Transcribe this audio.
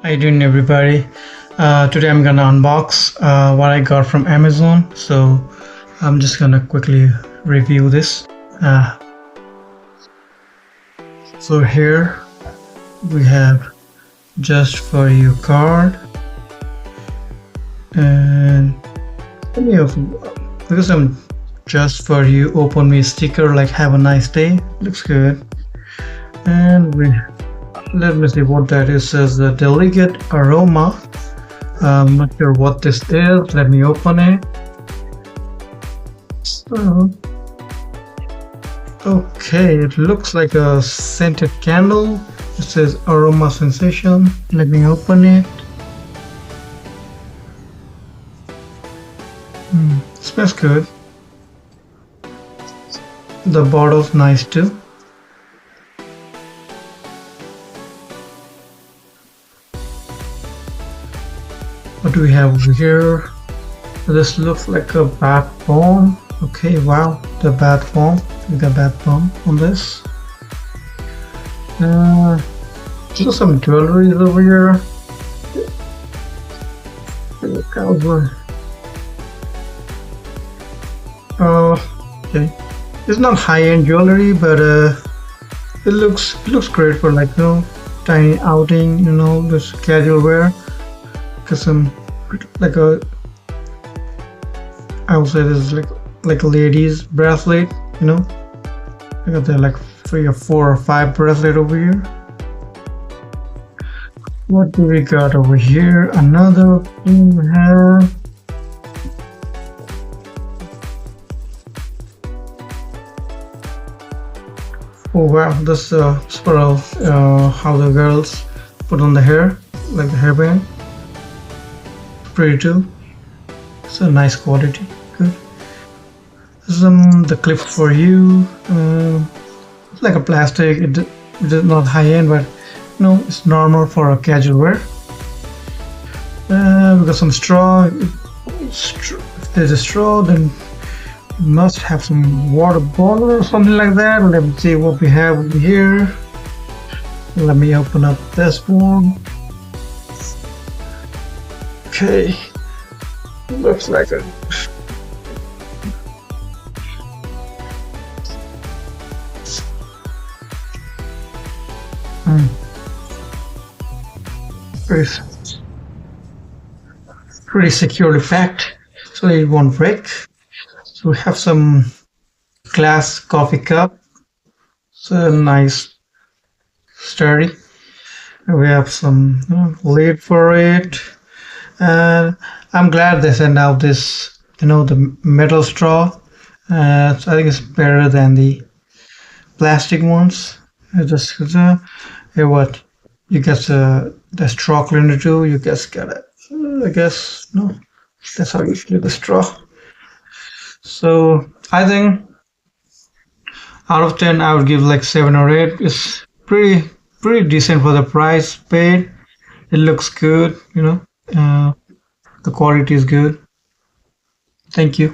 How you doing, everybody? Today I'm gonna unbox what I got from Amazon. So I'm just gonna quickly review this. Uh, so here we have Just For You card, and let me because I'm Just For You open me sticker like "Have a nice day." Looks good. And let me see what that is. It says the delicate aroma. I'm not sure what this is. Let me open it. So, okay, it looks like a scented candle. It says aroma sensation. Let me open it. Smells good. The bottle's nice too. What do we have over here? This looks like a bath bomb. Okay, wow, the bath bomb. We got bath bomb on this. Just some jewelry over here. Cowboy. Okay. It's not high-end jewelry, but it looks great for like tiny outing. This casual wear. Cause some like I would say this is like a lady's bracelet. I got there like 3 or 4 or 5 bracelet over here. What do we got over here? Another thing we have. Oh wow, this is for how the girls put on the hair, like the hairband. Pretty too. It's a nice quality. Good. This is the clip for you. It's like a plastic. It is not high end, but it's normal for a casual wear. We got some straw. If there's a straw, then you must have some water bottle or something like that. Let me see what we have over here. Let me open up this one. Okay, looks like a pretty securely packed, so it won't break. So we have some glass coffee cup. It's a nice, sturdy. We have some lid for it. And I'm glad they sent out this, the metal straw. So I think it's better than the plastic ones. What you get the straw cleaner too. You just got it. I guess no, that's how you clean the straw. So I think out of 10, I would give like 7 or 8. It's pretty decent for the price paid. It looks good, the quality is good. Thank you.